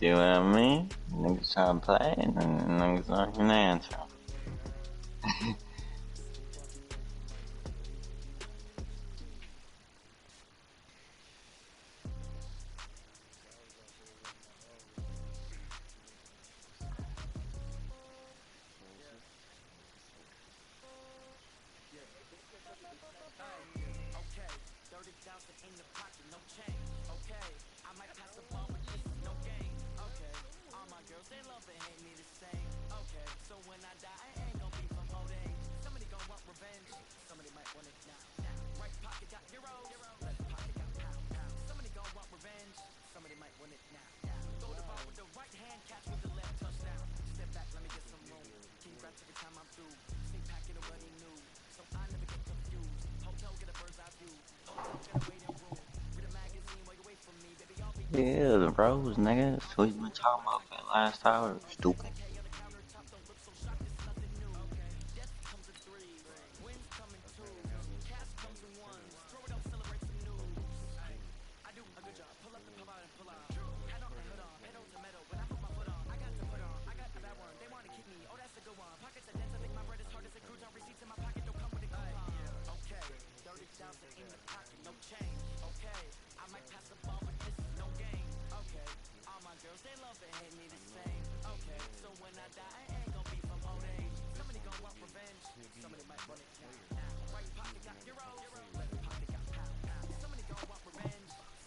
See what I mean? Niggas trying to play and niggas not gonna answer. Yeah, the bros, nigga. That's what we been talking about for the last hour. Stupid.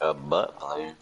A butt player.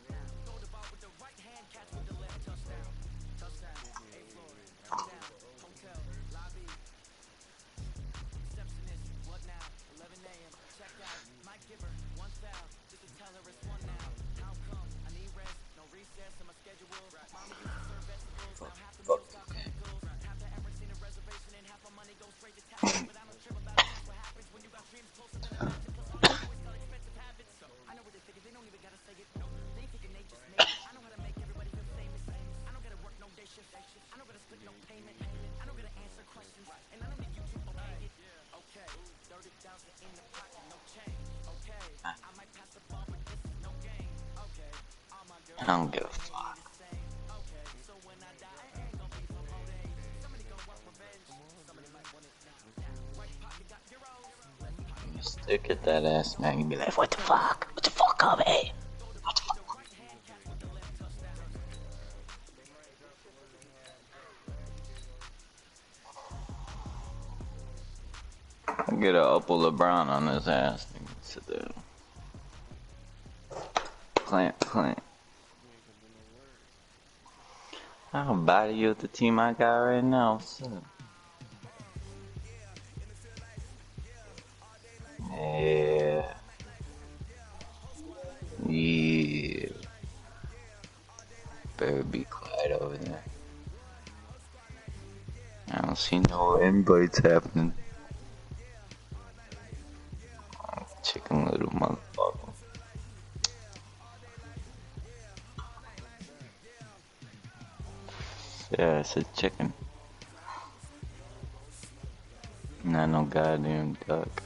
I don't give a fuck. You stick at that ass man and be like, what the fuck? What the fuck up, eh? What the fuck? I'll get a Opal LeBron on his ass. Sit there. Plant. I'll body you with the team I got right now. So. Yeah. Yeah. Better be quiet over there. I don't see no invites happening. Chicken little motherfucker. Yeah, it's a chicken. Not no goddamn duck.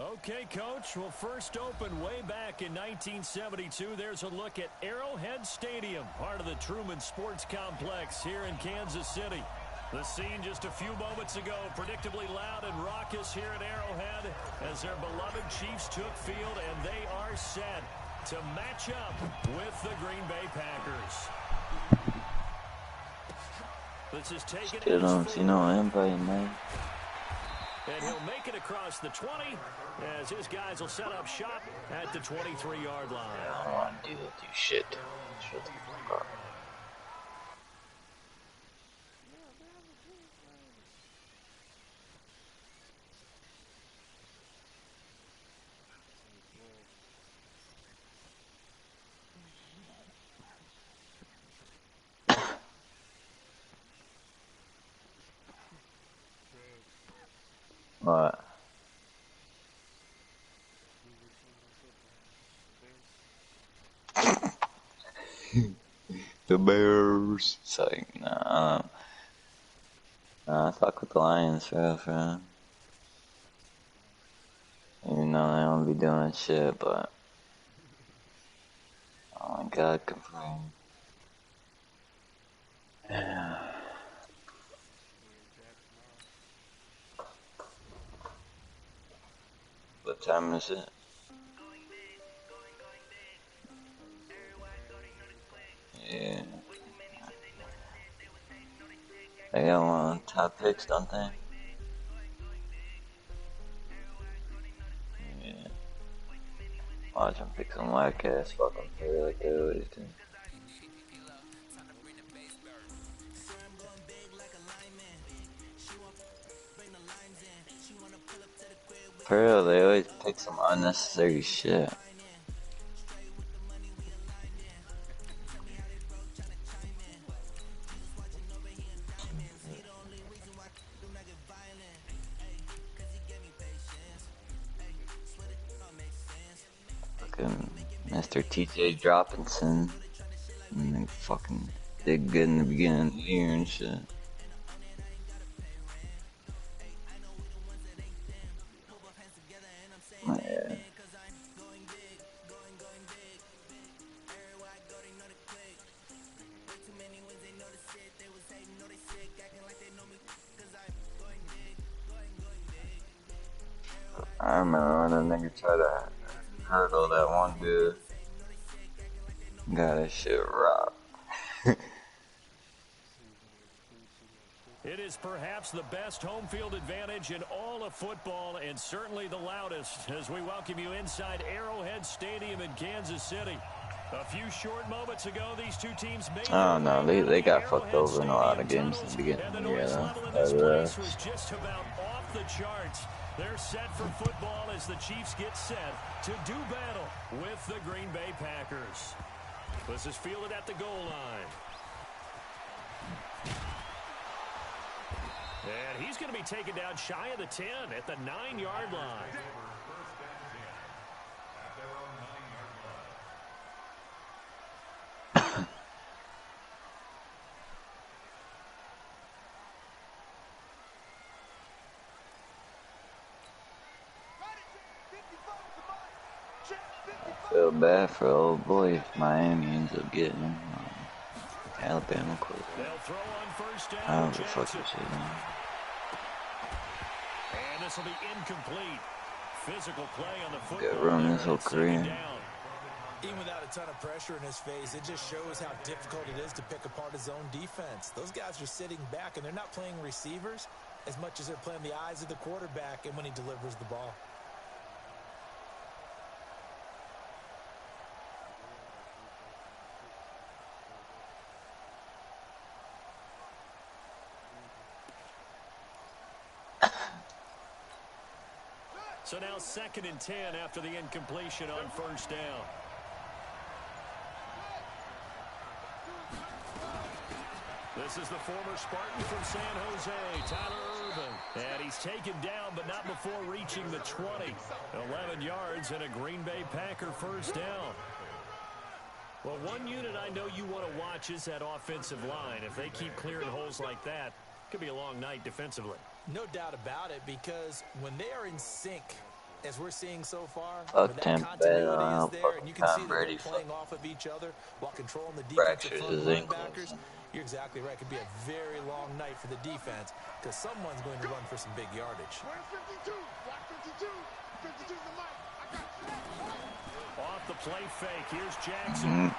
Okay, Coach. Well, first opened way back in 1972. There's a look at Arrowhead Stadium, part of the Truman Sports Complex here in Kansas City. The scene just a few moments ago, predictably loud and raucous here at Arrowhead as their beloved Chiefs took field, and they are set to match up with the Green Bay Packers. This is taken. Still don't see no invite, man. And he'll make it across the 20 as his guys will set up shop at the 23-yard line. I don't want to do shit. Shut the fuck up. What? The Bears. It's like, nah, I fuck with the Lions for real. Even though they don't be doing shit, but oh my god, confirmed. Yeah. What time is it? Yeah. They got one top picks, don't they? Yeah. Watch them pick some whack ass fucking player like they always do. For real, they always pick some unnecessary shit. Fucking Mr. TJ Droppinson. And they fucking did good in the beginning of the year and shit. Yeah. I remember when a nigga tried to hurdle that one dude. Got his shit robbed. It is perhaps the best home field advantage in all of football and certainly the loudest as we welcome you inside Arrowhead Stadium in Kansas City. A few short moments ago, these two teams made they got fucked over in a lot of games in the beginning of the year, though. Was just about off the charts. They're set for football as the Chiefs get set to do battle with the Green Bay Packers. This is fielded at the goal line. And he's going to be taken down shy of the 10 at the 9-yard line. I feel bad for old boy if Miami ends up getting him. Alabama quarterback. They'll throw on first down. I don't give a fuck this shit, man. And this will be incomplete. Physical play on the football. Good run his whole career. Even without a ton of pressure in his face, it just shows how difficult it is to pick apart his own defense. Those guys are sitting back, and they're not playing receivers as much as they're playing the eyes of the quarterback and when he delivers the ball. So now 2nd and 10 after the incompletion on first down. This is the former Spartan from San Jose, Tyler Irvin. And he's taken down, but not before reaching the 20. 11 yards and a Green Bay Packer first down. Well, one unit I know you want to watch is that offensive line. If they keep clearing holes like that, it could be a long night defensively. No doubt about it, because when they are in sync, as we're seeing so far, when Fuck that Tampa Bay. I continuity don't is know. there, and Fucking you can see Tom that they're Brady playing off of each other while controlling the defensive fractures front his ankles. linebackers, you're exactly right. It could be a very long night for the defense because someone's going to run for some big yardage. Where's 52? Block 52. 52's the mic. I got you. Off the play fake. Here's Jackson.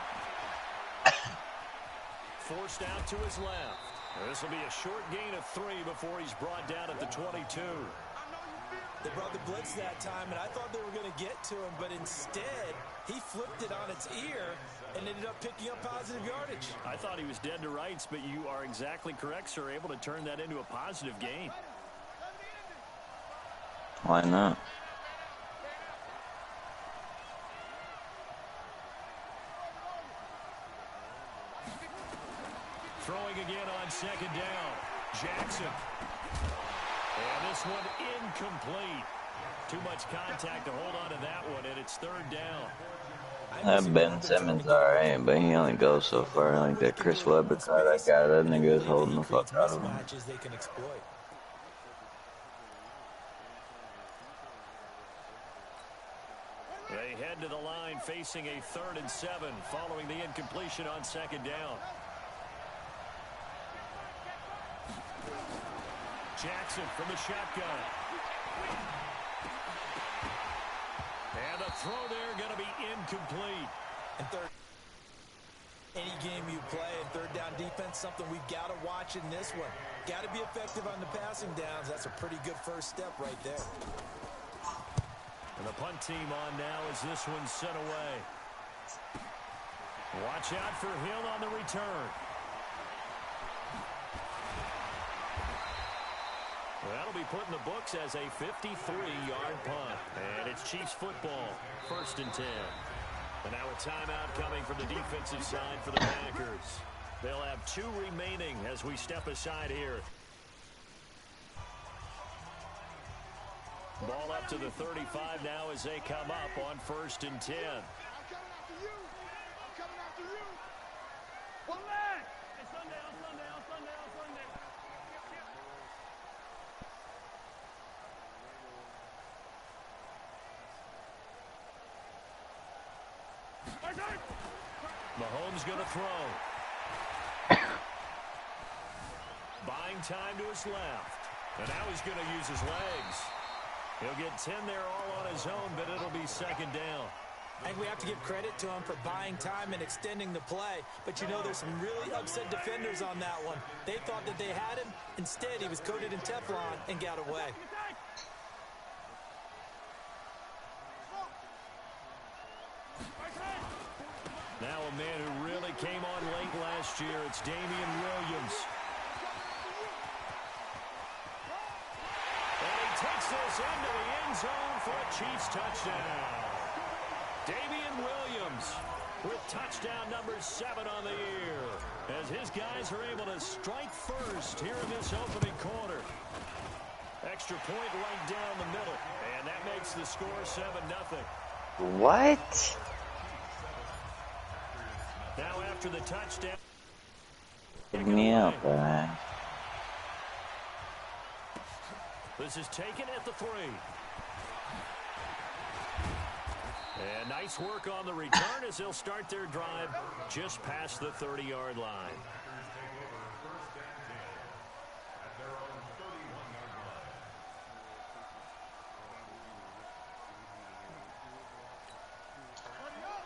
Forced out to his left. This will be a short gain of 3 before he's brought down at the 22. They brought the blitz that time, and I thought they were going to get to him, but instead, he flipped it on its ear and ended up picking up positive yardage. I thought he was dead to rights, but you are exactly correct, sir. Able to turn that into a positive gain. Why not? Throwing again on second down. Jackson. And this one incomplete. Too much contact to hold on to that one, and it's third down. That Ben Simmons alright, but he only goes so far. Like that Chris Webber card I got, that nigga is holding the fuck out of him. They can exploit. They head to the line facing a 3rd and 7 following the incompletion on second down. Jackson from the shotgun. And the throw there going to be incomplete. And third, any game you play in third down defense, something we've got to watch in this one. Got to be effective on the passing downs. That's a pretty good first step right there. And the punt team on now as this one's sent away. Watch out for Hill on the return. Well, that'll be put in the books as a 53-yard punt. And it's Chiefs football, 1st and 10. And now a timeout coming from the defensive side for the Packers. They'll have 2 remaining as we step aside here. Ball up to the 35 now as they come up on 1st and 10. I'm coming after you. I'm coming after you. One leg. Hey, Sunday. Mahomes going to throw. Buying time to his left. And now he's going to use his legs. He'll get 10 there all on his own, but it'll be second down. I think we have to give credit to him for buying time and extending the play. But, you know, there's some really upset defenders on that one. They thought that they had him. Instead, he was coated in Teflon and got away. Now a man who really came on late last year, it's Damian Williams. And he takes this into the end zone for a Chiefs touchdown. Damian Williams with touchdown number 7 on the year as his guys are able to strike first here in this opening quarter. Extra point right down the middle, and that makes the score 7-0. What? Now after the touchdown. Pick me up, man. This is taken at the 3. And nice work on the return as they'll start their drive just past the 30-yard line.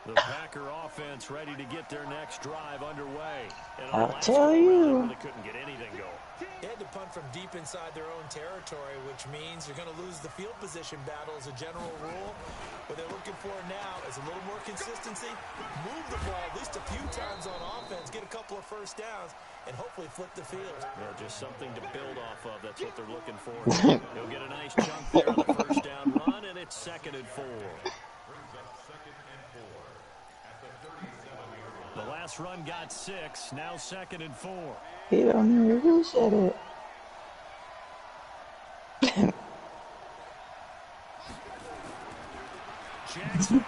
The Packer offense ready to get their next drive underway. And I'll tell you. They couldn't get anything going. They had to punt from deep inside their own territory, which means you're going to lose the field position battle as a general rule. What they're looking for now is a little more consistency, move the ball at least a few times on offense, get a couple of first downs, and hopefully flip the field. Yeah, just something to build off of. That's what they're looking for. He'll get a nice chunk there on the first down run, and it's 2nd and 4. The last run got 6, now 2nd and 4. He don't know who said it. Jackson.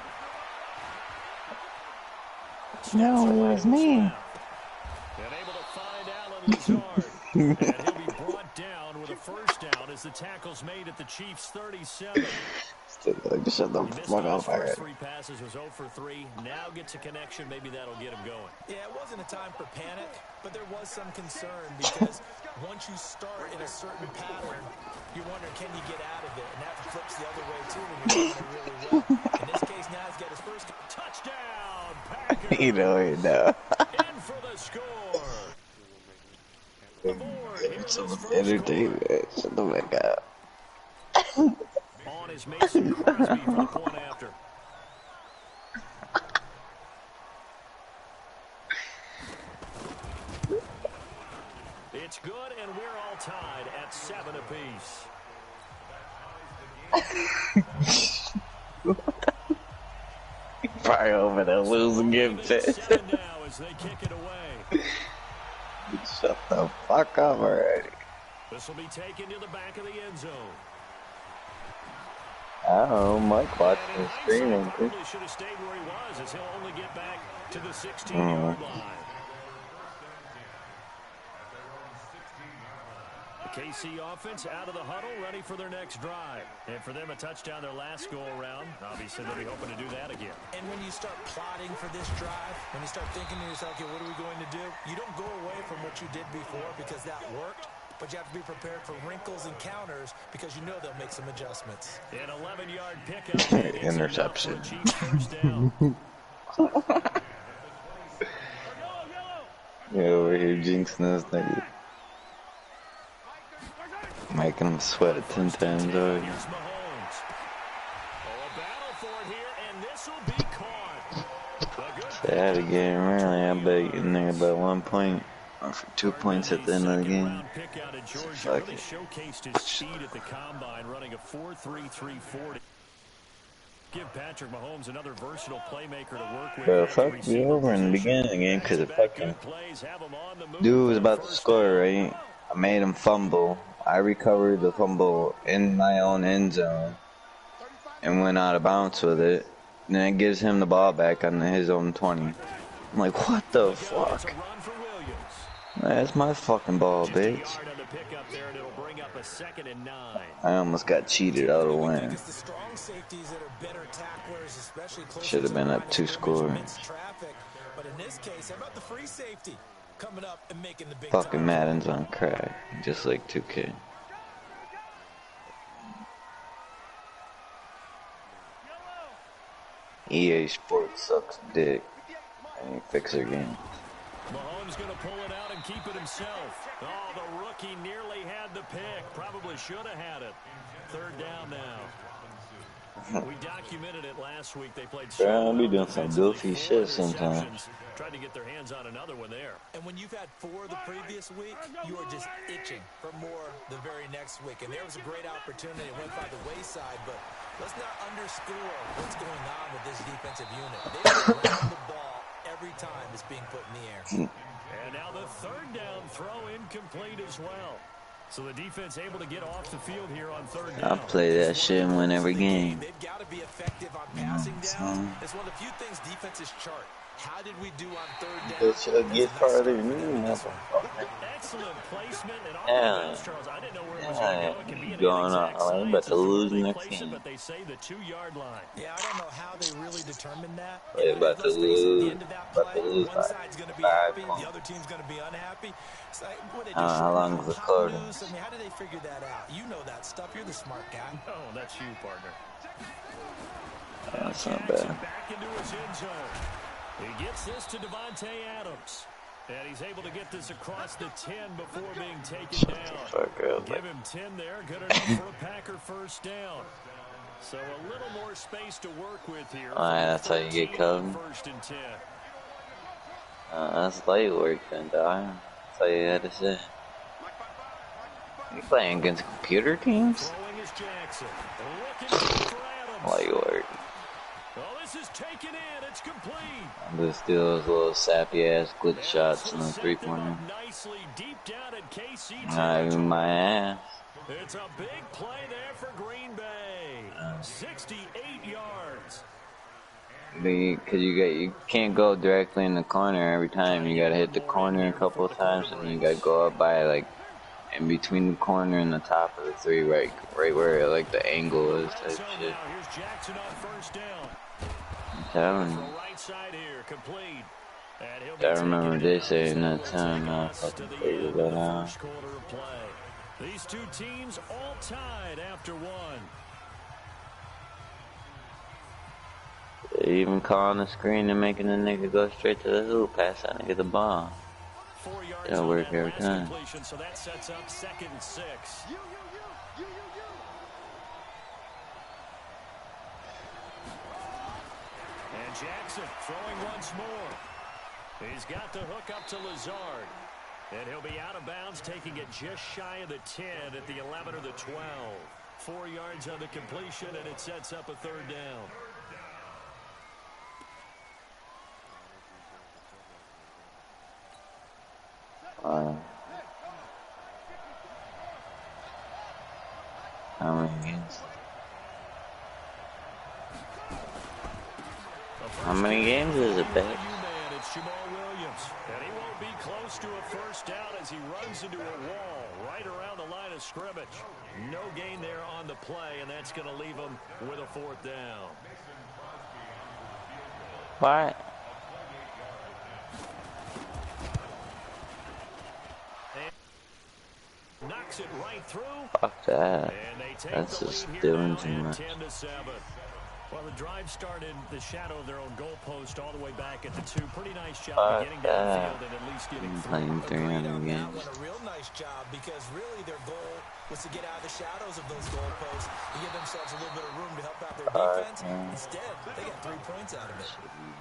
No, it was me. And able to find Alan Lazard. And he'll be brought down with a first down as the tackle's made at the Chiefs' 37. Shut the fuck up, First 3 passes was 0 for 3. Now gets a connection. Maybe that'll get him going. Yeah, it wasn't a time for panic, but there was some concern because once you start in a certain pattern, you're wondering, can you get out of it? And that flips the other way, too, when you're doing it really well. In this case, now he's got his first touchdown. Packers. You know. In for the score. Some entertainment. Shut the fuck up. On is Mason Crosby for the point after. It's good, and we're all tied at 7 apiece. Probably over there losing game 10. Now as they kick it away. Shut the fuck up already. This will be taken to the back of the end zone. Oh, Mike watched the streaming. Probably should have stayed where he was, as he'll only get back to the 16-yard line. The KC offense out of the huddle, ready for their next drive. And for them, a touchdown their last go-around. Obviously, they'll be hoping to do that again. And when you start plotting for this drive, when you start thinking to yourself, okay, what are we going to do? You don't go away from what you did before because that worked. But you have to be prepared for wrinkles and counters because you know they'll make some adjustments. An 11-yard pickup. Interception. Yeah, over here jinxing this nigga. Making him sweat at 10 times already. Sad again, really. I bet you nigga about 1 point. Or for 2 points at the end of the game. Fuck it. Showcased his speed at the combine, running a 4.3340. Give Patrick Mahomes another versatile playmaker to work with. Bro, fuck me over in the beginning of the game because the fucking dude was about to score, right? I made him fumble. I recovered the fumble in my own end zone and went out of bounds with it. And then it gives him the ball back on his own 20. I'm like, what the fuck? That's my fucking ball, bitch. I almost got cheated out of the win. Should have been up 2 scores. But in this case, how about the free safety coming up and making the big fucking Madden's on crack, just like 2K. EA Sports sucks dick. I need to fix their game. Mahomes going to pull it out and keep it himself. Oh, the rookie nearly had the pick. Probably should have had it. 3rd down now. We documented it last week. They played. I'll be doing some goofy shit sometimes. Tried to get their hands on another one there. And when you've had 4 the previous week, you are just itching for more the very next week. And there was a great opportunity. It went by the wayside, but let's not underscore what's going on with this defensive unit. They're around the ball every time it's being put in the air. And now the 3rd down throw incomplete as well. So the defense able to get off the field here on 3rd down. I'll play that shit and win every game. They've got to be effective on passing down. It's one of the few things defenses chart. How did we do on 3rd down? It should get farther than me. Excellent placement and Charles. I didn't know where it was going to go. It can be going on. I'm about to lose next game. But they say the 2-yard line. Yeah, I don't know how they really determined that. They're about to lose. One side's going to be happy, the other team's going to be unhappy. It's like, what they do, how long is the code? I mean, how did they figure that out? You know that stuff. You're the smart guy. No, that's you, partner. That's not bad. Back into his end zone. He gets this to Devontae Adams. And he's able to get this across the 10 before being taken down. Give him 10 there. Good enough for a Packer first down. So a little more space to work with here. That's how you get covered. 1st and 10. That's light work then, dog. That's all you had to say. You playing against computer teams? Throwing is Jackson. Looking for Adams. Light work. Oh, this is taken in. It's complete. I'm just do those little sappy ass glitch shots in the 3-pointer. Nicely deep down at KC. Not even my ass. It's a big play there for Green Bay. 68 yards. Because you can't go directly in the corner every time. You gotta hit the corner a couple of times, and then you gotta go up by like in between the corner and the top of the three, right where like the angle is type shit. Here's Jackson on first down. I'm telling you. Right side here, complete. And he'll be I remember they saying that time. I to fucking the figured end that of the out. first quarter of play. These two teams all tied after one. They even calling the screen and making the nigga go straight to the hoop, pass that nigga the ball. 4 yards That'll on work that every last time. completion, so that sets up 2nd and 6. And Jackson throwing once more. He's got the hook up to Lazard. And he'll be out of bounds, taking it just shy of the 10 at the 11 or the 12. 4 yards on the completion, and it sets up a 3rd down. How many games? How many games is it, babe? It's Jamal Williams, and he won't be close to a first down as he runs into a wall right around the line of scrimmage. No gain there on the play, and that's going to leave him with a 4th down. What? Knocks it right through. Fuck that. And they take That's the just lead here doing now too at much. 10-7. Well, the drive started in the shadow of their own goalpost all the way back at the 2. Pretty nice job of getting downfield and at least getting through. Playing 300 games. A real nice job because really their goal was to get out of the shadows of those goalposts and give themselves a little bit of room to help out their defense. Instead, they got 3 points out of it.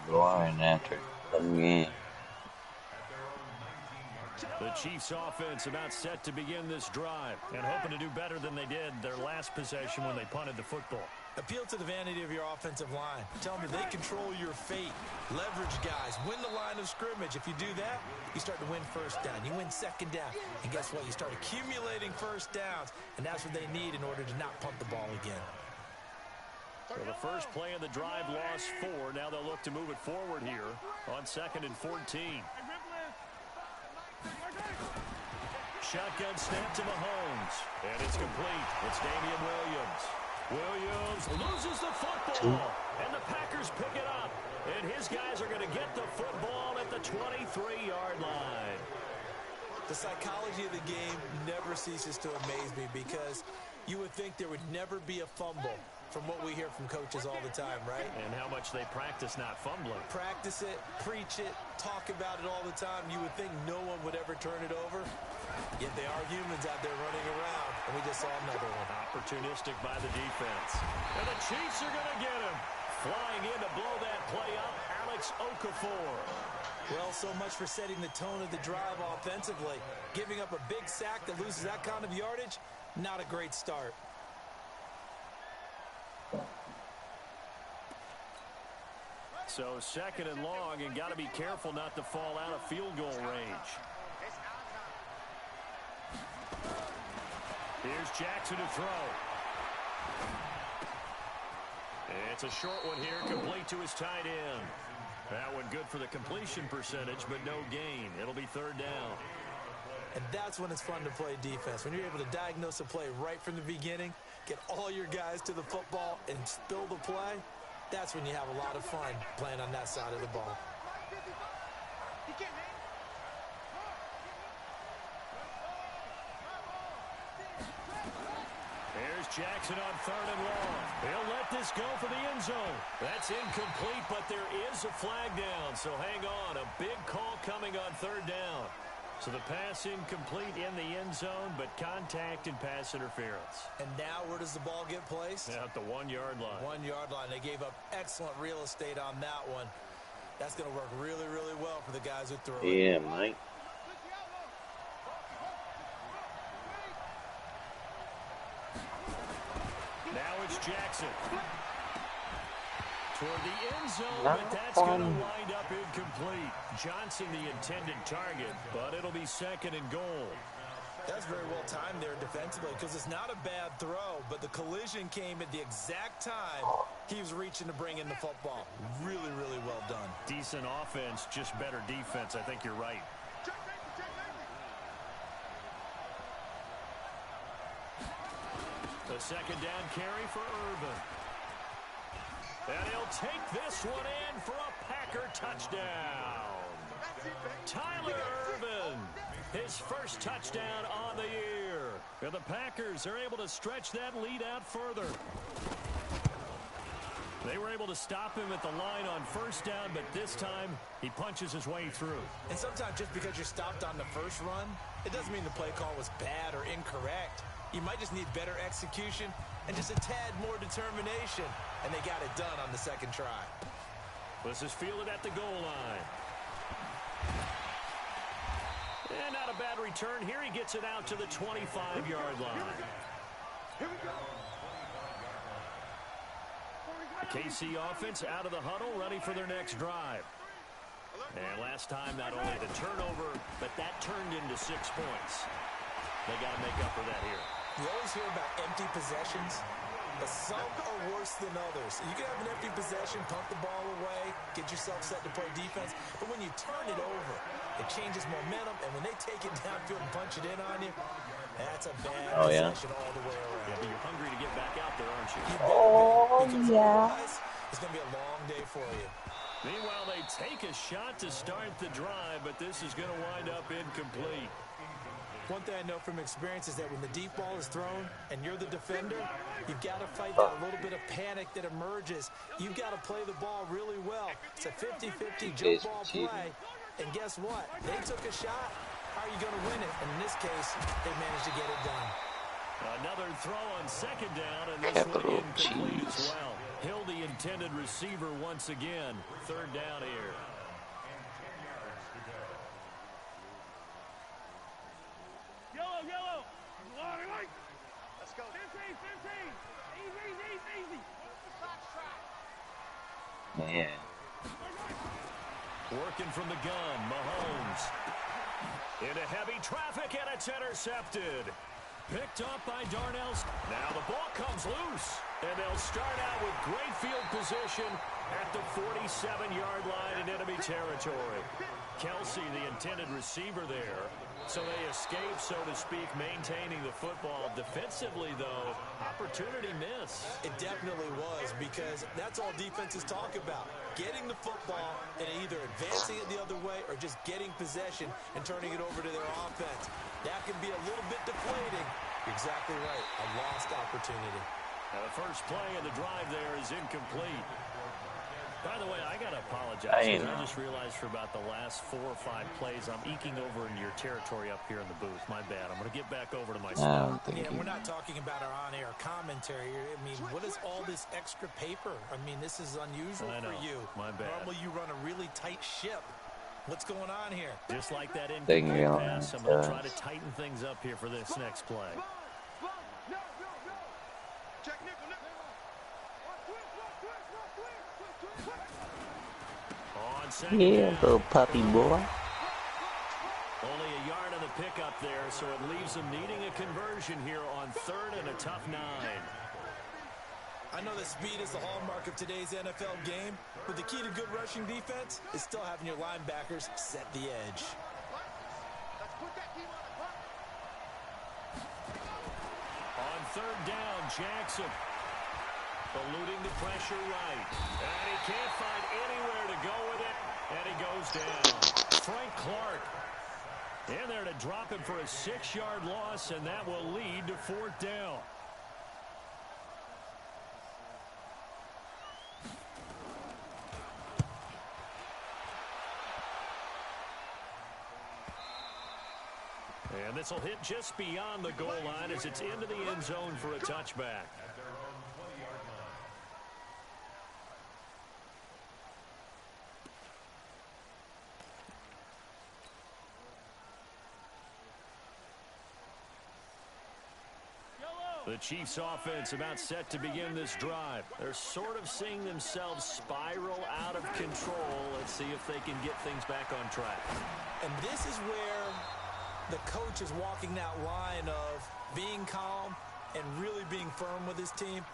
Boring after 7 games. The Chiefs offense about set to begin this drive and hoping to do better than they did their last possession when they punted the football. Appeal to the vanity of your offensive line. Tell them they control your fate. Leverage guys. Win the line of scrimmage. If you do that, you start to win first down. You win 2nd down. And guess what? You start accumulating first downs. And that's what they need in order to not punt the ball again. So the first play of the drive lost 4. Now they'll look to move it forward here on 2nd and 14. Shotgun snap to Mahomes. And it's complete. It's Damian Williams. Williams loses the football. And the Packers pick it up. And his guys are going to get the football at the 23-yard line. The psychology of the game never ceases to amaze me because you would think there would never be a fumble from what we hear from coaches all the time, right? And how much they practice not fumbling. Practice it, preach it, talk about it all the time. You would think no one would ever turn it over. Yet they are humans out there running around, and we just saw another one. Opportunistic by the defense. And the Chiefs are going to get him. Flying in to blow that play up, Alex Okafor. Well, so much for setting the tone of the drive offensively. Giving up a big sack that loses that kind of yardage, not a great start. So 2nd and long, and got to be careful not to fall out of field goal range. Here's Jackson to throw. It's a short one here, complete to his tight end. That one good for the completion percentage, but no gain. It'll be 3rd down. And that's when it's fun to play defense. When you're able to diagnose a play right from the beginning, get all your guys to the football, and spill the play, that's when you have a lot of fun playing on that side of the ball. Here's Jackson on 3rd and long. He'll let this go for the end zone. That's incomplete, but there is a flag down, so hang on. A big call coming on 3rd down. So the pass incomplete in the end zone, but contact and pass interference. And now where does the ball get placed? At the 1-yard line. 1-yard line. They gave up excellent real estate on that one. That's going to work really, really well for the guys who threw it. Yeah, Mike. Now it's Jackson. Toward the end zone, but that's going to wind up incomplete. Johnson the intended target, but it'll be 2nd and goal. That's very well timed there defensively because it's not a bad throw, but the collision came at the exact time He was reaching to bring in the football. Really, really well done. Decent offense, just better defense. I think you're right. The second down carry for Irvin. And he'll take this one in for a Packer touchdown. Tyler Irvin, his first touchdown on the year. And the Packers are able to stretch that lead out further. They were able to stop him at the line on first down, but this time he punches his way through. And sometimes just because you're stopped on the first run, it doesn't mean the play call was bad or incorrect. You might just need better execution and just a tad more determination. And they got it done on the second try. This is fielded at the goal line. And not a bad return here. He gets it out to the 25-yard line. Here we go. The KC offense out of the huddle, ready for their next drive. And last time, not only the turnover, but that turned into 6 points. They got to make up for that here. You always hear about empty possessions, but some are worse than others. You can have an empty possession, pump the ball away, get yourself set to play defense, but when you turn it over, it changes momentum, and when they take it downfield and punch it in on you, that's a bad possession all the way around. Yeah, but you're hungry to get back out there, aren't you? Otherwise, it's going to be a long day for you. Meanwhile, they take a shot to start the drive, but this is going to wind up incomplete. One thing I know from experience is that when the deep ball is thrown and you're the defender, you've got to fight that little bit of panic that emerges. You've got to play the ball really well. It's a 50-50 jump ball play. And guess what? They took a shot. How are you going to win it? And in this case, they managed to get it done. Another throw on second down, and this one incomplete as well. Hill, the intended receiver once again. Third down here. Yellow. Let's go. 15. Easy. Man. Working from the gun, Mahomes. Into heavy traffic, and it's intercepted. Picked up by Darnell. Now the ball comes loose, and they'll start out with great field position at the 47-yard line in enemy territory. Kelsey, the intended receiver there. So they escape, so to speak, maintaining the football. Defensively, though, opportunity miss. It definitely was, because that's all defenses talk about. Getting the football and either advancing it the other way or just getting possession and turning it over to their offense. That can be a little bit deflating. You're exactly right. A lost opportunity. Now the first play of the drive there is incomplete. By the way, I got to apologize. I just realized for about the last 4 or 5 plays, I'm eking over into your territory up here in the booth. My bad. I'm going to get back over to my spot. Yeah, we're not talking about our on-air commentary. I mean, what is all this extra paper? I mean, this is unusual for you. My bad. Normally you run a really tight ship. What's going on here? Just like that incomplete pass, I'm going to try to tighten things up here for this next play. Check nickel. On second down. Little puppy boy. Only a yard on the pickup there, so it leaves them needing a conversion here on 3rd and a tough 9. I know that speed is the hallmark of today's NFL game, but the key to good rushing defense is still having your linebackers set the edge. On 3rd down, Jackson eluding the pressure right. And he can't find anywhere to go with it, and he goes down. Frank Clark in there to drop him for a 6-yard loss, and that will lead to 4th down. And this will hit just beyond the goal line as it's into the end zone for a touchback. The Chiefs offense about set to begin this drive. They're sort of seeing themselves spiral out of control. Let's see if they can get things back on track. And this is where the coach is walking that line of being calm and really being firm with his team.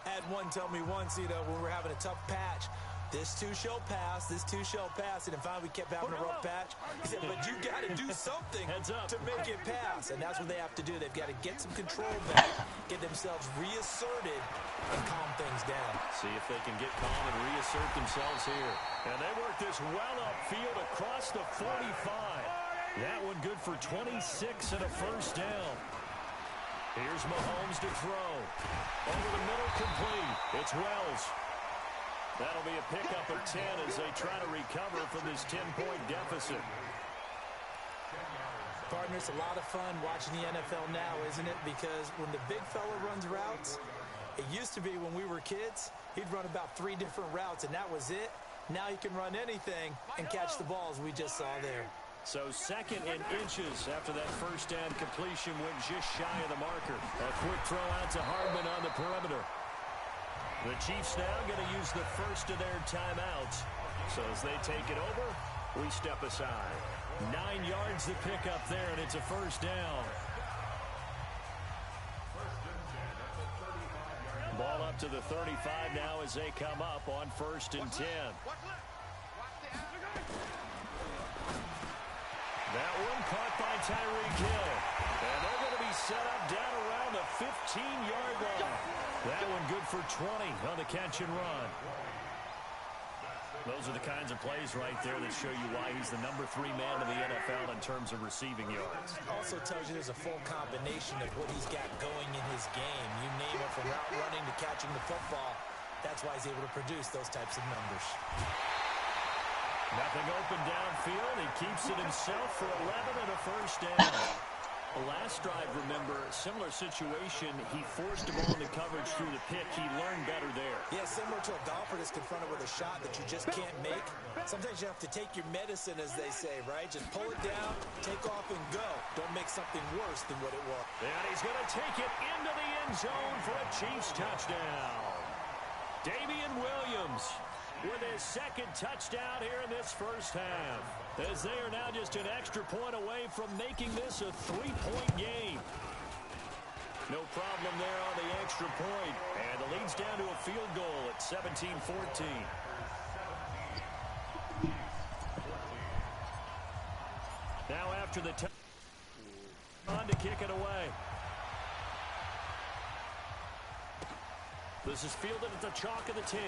I had one tell me once, when we're having a tough patch, this too shall pass, and then finally we kept having a rough patch. He said, but you got to do something to make it pass, and that's what they have to do. They've got to get some control back, get themselves reasserted, and calm things down. See if they can get calm and reassert themselves here. And they work this well upfield across the 45. That one good for 26 and a first down. Here's Mahomes to throw. Over the middle, complete. It's Wells. That'll be a pickup of 10 as they try to recover from this 10-point deficit. Partner, it's a lot of fun watching the NFL now, isn't it? Because when the big fella runs routes, it used to be when we were kids, he'd run about 3 different routes, and that was it. Now he can run anything and catch the balls we just saw there. So 2nd and inches after that first down completion went just shy of the marker. A quick throw out to Hardman on the perimeter. The Chiefs now going to use the first of their timeouts. So as they take it over, we step aside. 9 yards to pick up there, and it's a first down. Ball up to the 35 now as they come up on 1st and 10. That one caught by Tyreek Hill. And they're going to be set up down around the 15-yard line. That one good for 20 on the catch and run. Those are the kinds of plays right there that show you why he's the number 3 man in the NFL in terms of receiving yards. Also tells you there's a full combination of what he's got going in his game. You name it, from route running to catching the football. That's why he's able to produce those types of numbers. Nothing open downfield. He keeps it himself for 11 and a first down. Last drive, remember, similar situation. He forced the ball into coverage through the pick. He learned better there. Yeah, similar to a golfer that's confronted with a shot that you just can't make. Sometimes you have to take your medicine, as they say, right? Just pull it down, take off, and go. Don't make something worse than what it was. And he's going to take it into the end zone for a Chiefs touchdown. Damian Williams with his 2nd touchdown here in this first half, as they are now just an extra point away from making this a 3-point game. No problem there on the extra point, and the lead's down to a field goal at 17-14. Now after the on to kick it away. This is fielded at the chalk of the 10.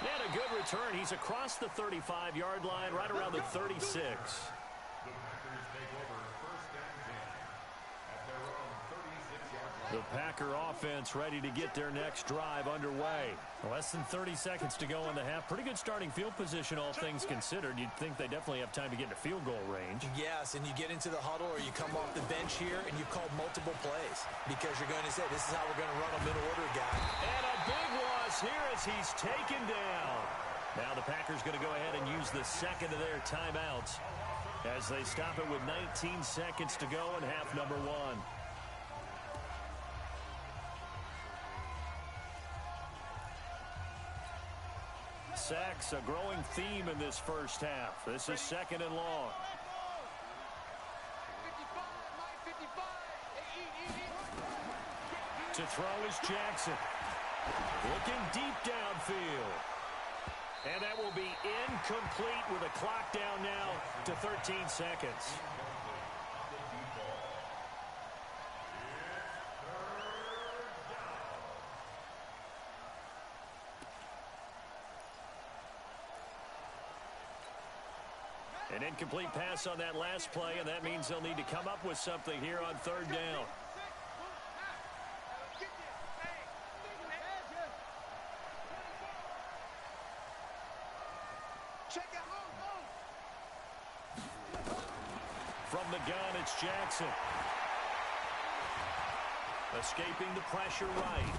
And a good return. He's across the 35-yard line, right around the 36. The Packer offense ready to get their next drive underway. Less than 30 seconds to go in the half. Pretty good starting field position, all things considered. You'd think they definitely have time to get to field goal range. Yes, and you get into the huddle or you come off the bench here and you've called multiple plays because you're going to say, this is how we're going to run them in order, guy. And a big loss here as he's taken down. Now the Packers going to go ahead and use the 2nd of their timeouts as they stop it with 19 seconds to go in half number 1. Sacks, a growing theme in this first half. This is 2nd and long. To throw is Jackson. Looking deep downfield. And that will be incomplete with a clock down now to 13 seconds. An incomplete pass on that last play, and that means they'll need to come up with something here on 3rd down. From the gun, it's Jackson. Escaping the pressure right.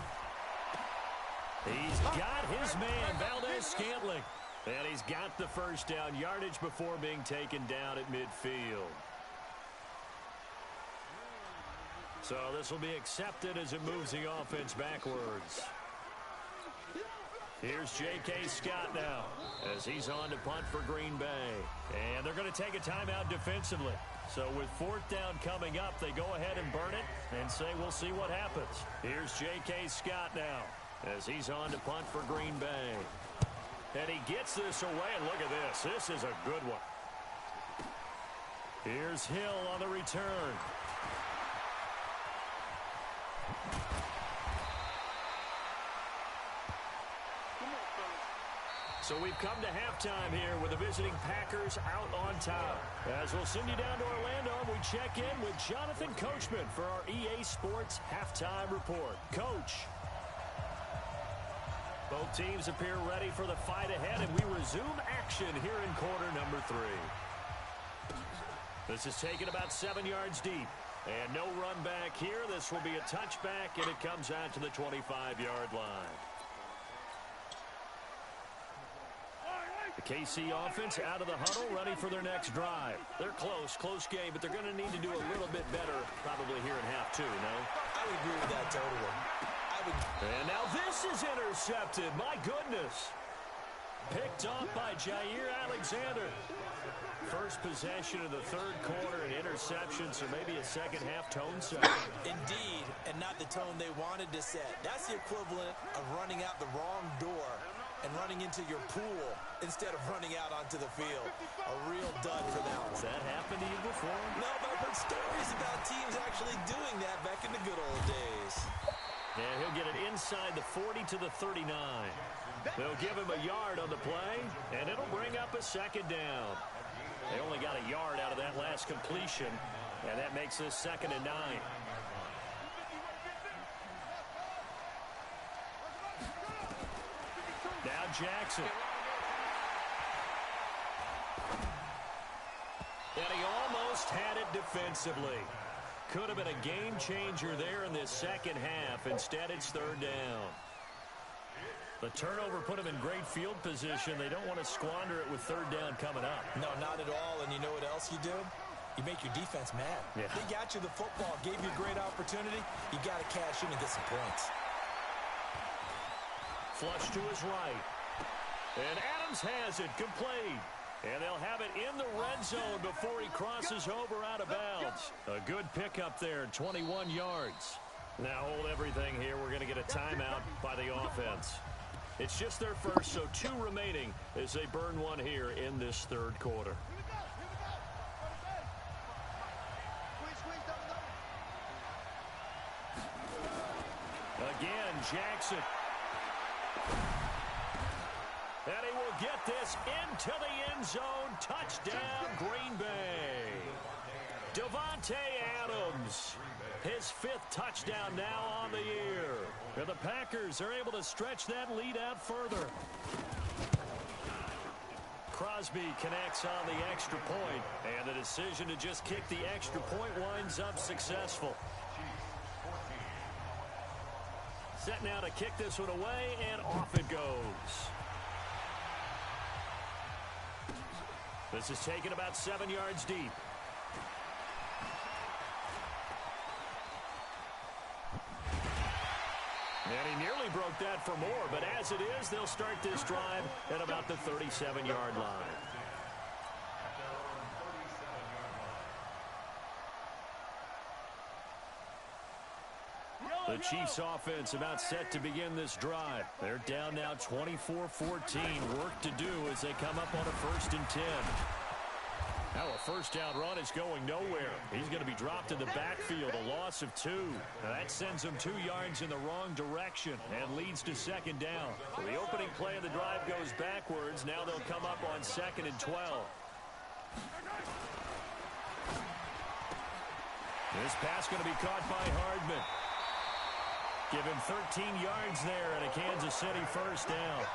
He's got his man, Valdez-Scantling. And he's got the first down, yardage before being taken down at midfield. So this will be accepted as it moves the offense backwards. Here's J.K. Scott now as he's on to punt for Green Bay. And they're going to take a timeout defensively. So with 4th down coming up, they go ahead and burn it and say we'll see what happens. Here's J.K. Scott now as he's on to punt for Green Bay. And he gets this away, and look at this. This is a good one. Here's Hill on the return. So we've come to halftime here with the visiting Packers out on top. As we'll send you down to Orlando, we check in with Jonathan Coachman for our EA Sports Halftime Report. Coach. Both teams appear ready for the fight ahead, and we resume action here in quarter number 3. This is taken about 7 yards deep. And no run back here. This will be a touchback, and it comes out to the 25-yard line. The KC offense out of the huddle, ready for their next drive. They're close game, but they're going to need to do a little bit better probably here in half 2, no? I would agree with that totally. And now this is intercepted. My goodness. Picked off by Jair Alexander. First possession of the 3rd quarter, and interception, so maybe a second-half tone set. Indeed, and not the tone they wanted to set. That's the equivalent of running out the wrong door and running into your pool instead of running out onto the field. A real dud for them. Has that happened to you before? No, but I've heard stories about teams actually doing that back in the good old days. And he'll get it inside the 40 to the 39. They'll give him a yard on the play, and it'll bring up a 2nd down. They only got a yard out of that last completion, and that makes this 2nd and 9. Now Jackson. And he almost had it defensively. Could have been a game changer there in this second half. Instead, it's 3rd down. The turnover put them in great field position. They don't want to squander it with 3rd down coming up. No, not at all. And you know what else you do? You make your defense mad. Yeah. They got you the football, gave you a great opportunity. You got to cash in and get some points. Flush to his right. And Adams has it complete. And they'll have it in the red zone before he crosses over out of bounds. A good pickup there, 21 yards. Now hold everything here. We're going to get a timeout by the offense. It's just their first, so 2 remaining as they burn one here in this 3rd quarter. Again, Jackson. And he will get this into the end zone. Touchdown, Green Bay. Davante Adams. His 5th touchdown now on the year. And the Packers are able to stretch that lead out further. Crosby connects on the extra point, and the decision to just kick the extra point winds up successful. Set now to kick this one away, and off it goes. This is taken about 7 yards deep. And he nearly broke that for more, but as it is, they'll start this drive at about the 37-yard line. The Chiefs offense about set to begin this drive. They're down now 24-14. Work to do as they come up on a 1st and 10. Now a 1st down run is going nowhere. He's going to be dropped in the backfield, a loss of 2. Now that sends him 2 yards in the wrong direction and leads to 2nd down. So the opening play of the drive goes backwards. Now they'll come up on 2nd and 12. This pass going to be caught by Hardman. Give him 13 yards there and a Kansas City 1st down.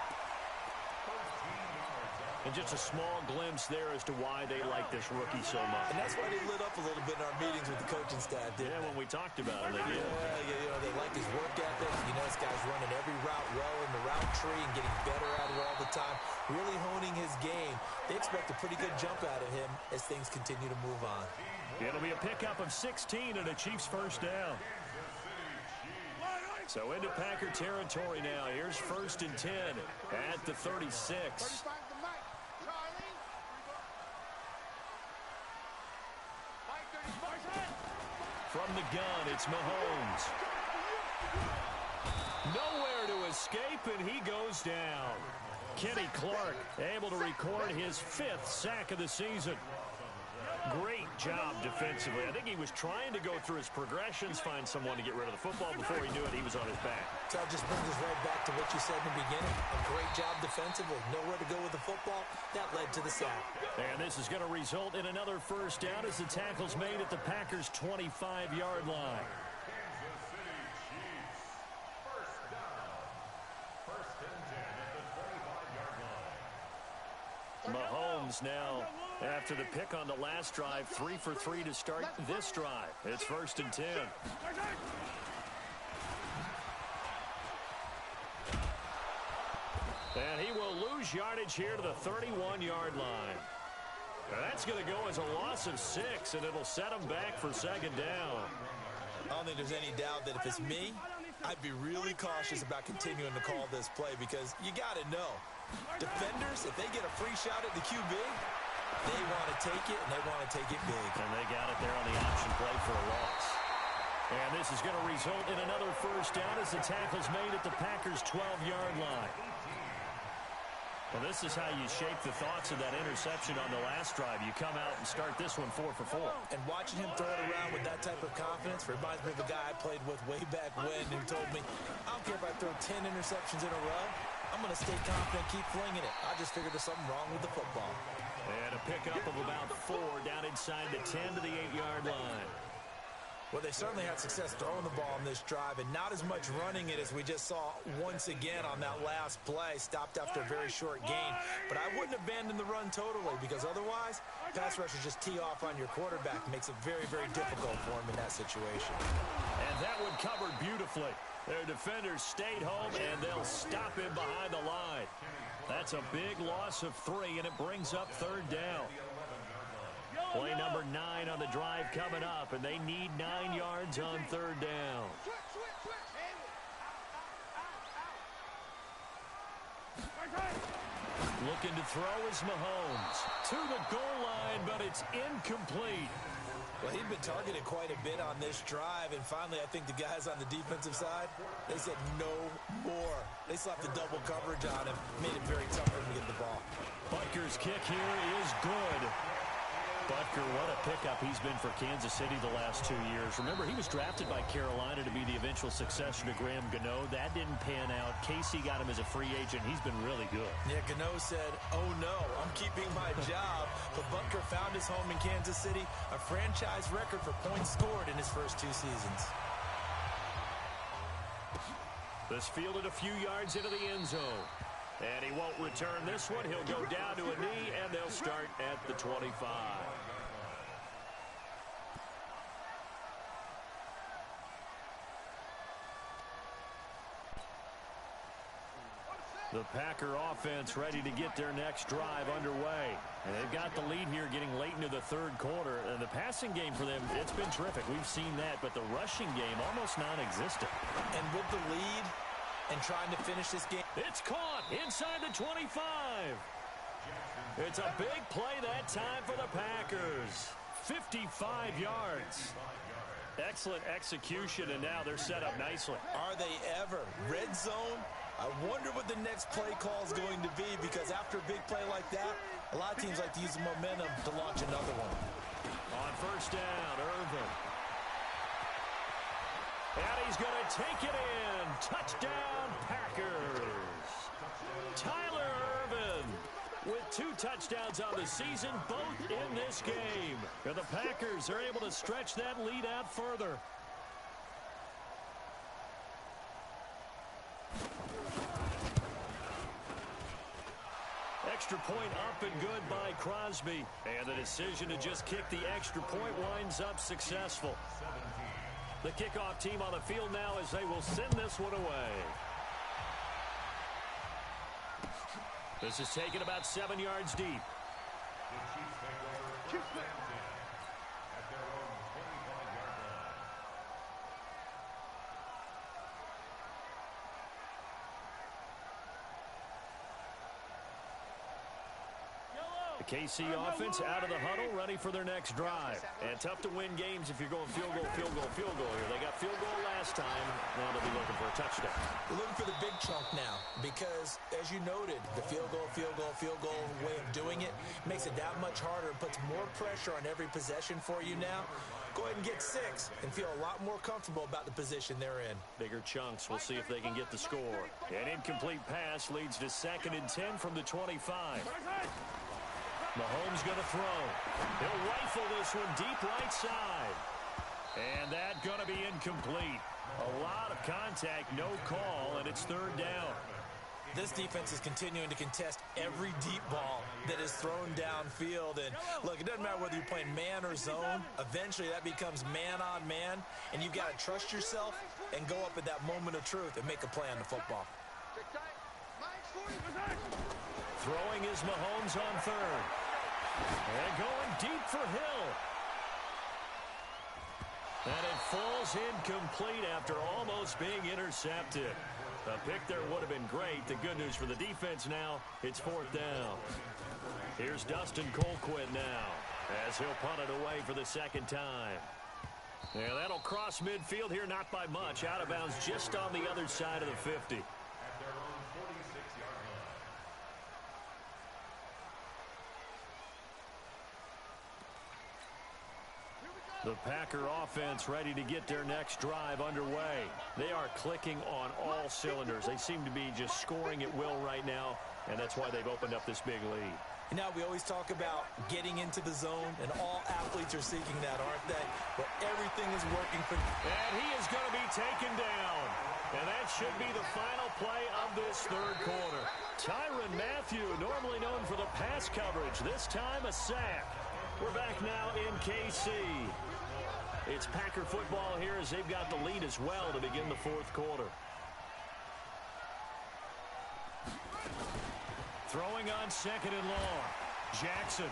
And just a small glimpse there as to why they like this rookie so much. And that's why they lit up a little bit in our meetings with the coaching staff, didn't they? When we talked about him, they did. Yeah, you know, they like his work ethic. You know, this guy's running every route well in the route tree and getting better at it all the time, really honing his game. They expect a pretty good jump out of him as things continue to move on. It'll be a pickup of 16 and a Chiefs 1st down. So into Packer territory now. Here's 1st and 10 at the 36. From the gun, it's Mahomes. Nowhere to escape, and he goes down. Kenny Clark able to record his 5th sack of the season. Great job defensively. I think he was trying to go through his progressions, find someone to get rid of the football. Before he knew it, he was on his back. So it just brings us right back to what you said in the beginning. A great job defensively. Nowhere to go with the football. That led to the sack. And this is going to result in another first down as the tackle's made at the Packers' 25-yard line. Mahomes now, after the pick on the last drive, 3 for 3 to start this drive. It's 1st and 10. And he will lose yardage here to the 31-yard line. That's going to go as a loss of 6, and it'll set him back for 2nd down. I don't think there's any doubt that if it's me, I'd be really cautious about continuing to call this play because you got to know. Defenders, if they get a free shot at the QB, they want to take it, and they want to take it big. And they got it there on the option play for a loss. And this is going to result in another first down as the tackle's made at the Packers' 12-yard line. Well, this is how you shape the thoughts of that interception on the last drive. You come out and start this one 4 for 4. And watching him throw it around with that type of confidence reminds me of a guy I played with way back when who told me, I don't care if I throw 10 interceptions in a row, I'm going to stay confident, keep flinging it. I just figured there's something wrong with the football. And a pickup of about 4 down inside the 10 to the 8-yard line. Well, they certainly had success throwing the ball on this drive and not as much running it as we just saw once again on that last play. Stopped after a very short gain. But I wouldn't abandon the run totally because otherwise, pass rushers just tee off on your quarterback. It makes it very, very difficult for him in that situation. And that one covered beautifully. Their defenders stayed home, and they'll stop him behind the line. That's a big loss of 3, and it brings up 3rd down. Play number 9 on the drive coming up, and they need 9 yards on 3rd down. Looking to throw is Mahomes. To the goal line, but it's incomplete. Well, he'd been targeted quite a bit on this drive, and finally I think the guys on the defensive side, they said no more. They slapped the double coverage on him, made it very tough for him to get the ball. Butker's kick here is good. Butker, what a pickup he's been for Kansas City the last 2 years. Remember, he was drafted by Carolina to be the eventual successor to Graham Gano. That didn't pan out. Casey got him as a free agent. He's been really good. Yeah, Gano said, oh no, I'm keeping my job. But Butker found his home in Kansas City, a franchise record for points scored in his first 2 seasons. This fielded a few yards into the end zone. And he won't return this one. He'll go down to a knee, and they'll start at the 25. The Packer offense ready to get their next drive underway. And they've got the lead here getting late into the 3rd quarter. And the passing game for them, it's been terrific. We've seen that. But the rushing game, almost non-existent. And with the lead and trying to finish this game. It's caught inside the 25. It's a big play that time for the Packers. 55 yards. Excellent execution, and now they're set up nicely. Are they ever? Red zone? I wonder what the next play call is going to be, because after a big play like that, a lot of teams like to use the momentum to launch another one. On 1st down, Irvin. And he's going to take it in. Touchdown, Packers. Tyler Irvin with 2 touchdowns on the season, both in this game. And the Packers are able to stretch that lead out further. Extra point up and good by Crosby. And the decision to just kick the extra point winds up successful. The kickoff team on the field now as they will send this one away. This is taken about 7 yards deep. The KC offense out of the huddle, ready for their next drive. And tough to win games if you're going field goal, field goal, field goal here. They got field goal last time. Now they'll be looking for a touchdown. They're looking for the big chunk now because, as you noted, the field goal way of doing it makes it that much harder and puts more pressure on every possession for you now. Go ahead and get 6 and feel a lot more comfortable about the position they're in. Bigger chunks. We'll see if they can get the score. An incomplete pass leads to 2nd and 10 from the 25. Mahomes going to throw. He'll rifle this one deep right side. And that going to be incomplete. A lot of contact, no call, and it's 3rd down. This defense is continuing to contest every deep ball that is thrown downfield. And look, it doesn't matter whether you're playing man or zone. Eventually that becomes man on man, and you've got to trust yourself and go up at that moment of truth and make a play on the football. Throwing is Mahomes on 3rd. And going deep for Hill. And it falls incomplete after almost being intercepted. A pick there would have been great. The good news for the defense now, it's 4th down. Here's Dustin Colquitt now as he'll punt it away for the 2nd time. Yeah, that'll cross midfield here, not by much. Out of bounds just on the other side of the 50. The Packer offense ready to get their next drive underway. They are clicking on all cylinders. They seem to be just scoring at will right now, and that's why they've opened up this big lead. You know, we always talk about getting into the zone, and all athletes are seeking that, aren't they? But everything is working for... And he is going to be taken down. And that should be the final play of this 3rd quarter. Tyrann Mathieu, normally known for the pass coverage, this time a sack. We're back now in KC. It's Packer football here as they've got the lead as well to begin the 4th quarter. Throwing on 2nd and long. Jackson.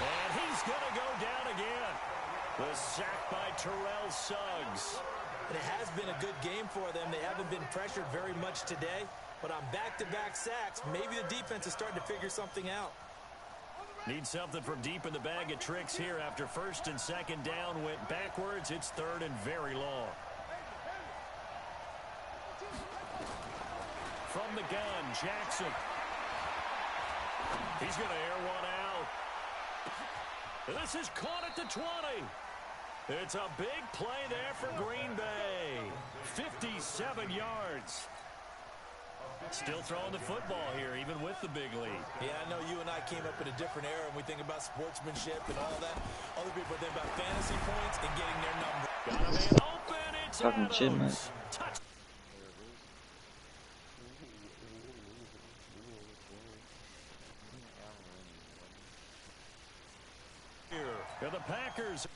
And he's going to go down again. The sack by Terrell Suggs. And it has been a good game for them. They haven't been pressured very much today. But on back-to-back sacks, maybe the defense is starting to figure something out. Need something from deep in the bag of tricks here after 1st and 2nd down went backwards. It's 3rd and very long. From the gun, Jackson. He's going to air one out. This is caught at the 20. It's a big play there for Green Bay. 57 yards. Still throwing the football here, even with the big lead. Yeah, I know you and I came up in a different era, and we think about sportsmanship and all that. Other people think about fantasy points and getting their number. Got a man open. It's Talking shit, man. Touch. Here, the Packers.